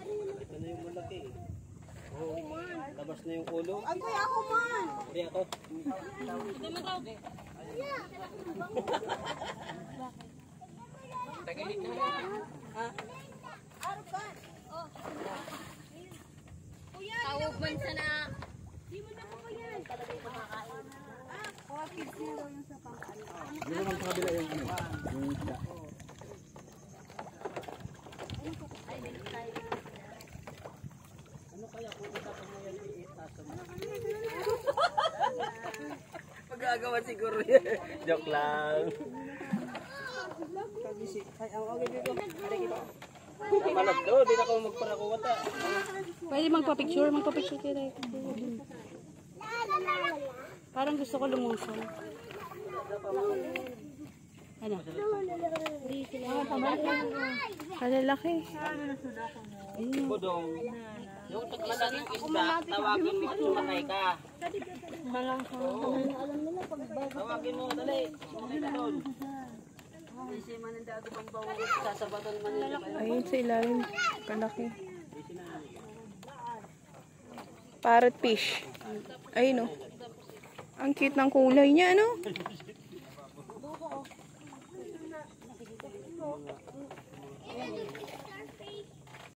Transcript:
Ito na yung malaki. Oh, labas na yung ulo. Ay, kuya ako man. Kuya ako. Hindi mo tawag eh. Tagilit na rin. Ha? Arukan. Oh. Kuya, Tawag man sa na. di mo na po yan. Talaga yung makakain. Ah, kuha kids nyo daw yung sa pangkain. Hindi naman sa kabila yung ano. Yung isda. Ano kaya kung itapan mo yan iitasan mo? Magagawa siguro yan. Joke lang. Ay, okay, dito. Malag daw, di na ako magparakuwata. Pwede magpa-picture kayo. Parang gusto ko lumuson. Ano? Kalalaki. Budong. Yung malaking isda, tawagin mo at sumakay ka. Tawagin mo, dali. Sumakay ka doon. Kasi manandago pang bawang sasabaton man nila. Ayun sa ilalim. Kalaki. Parrot fish. Ayun o. Ang cute ng kulay niya, ano?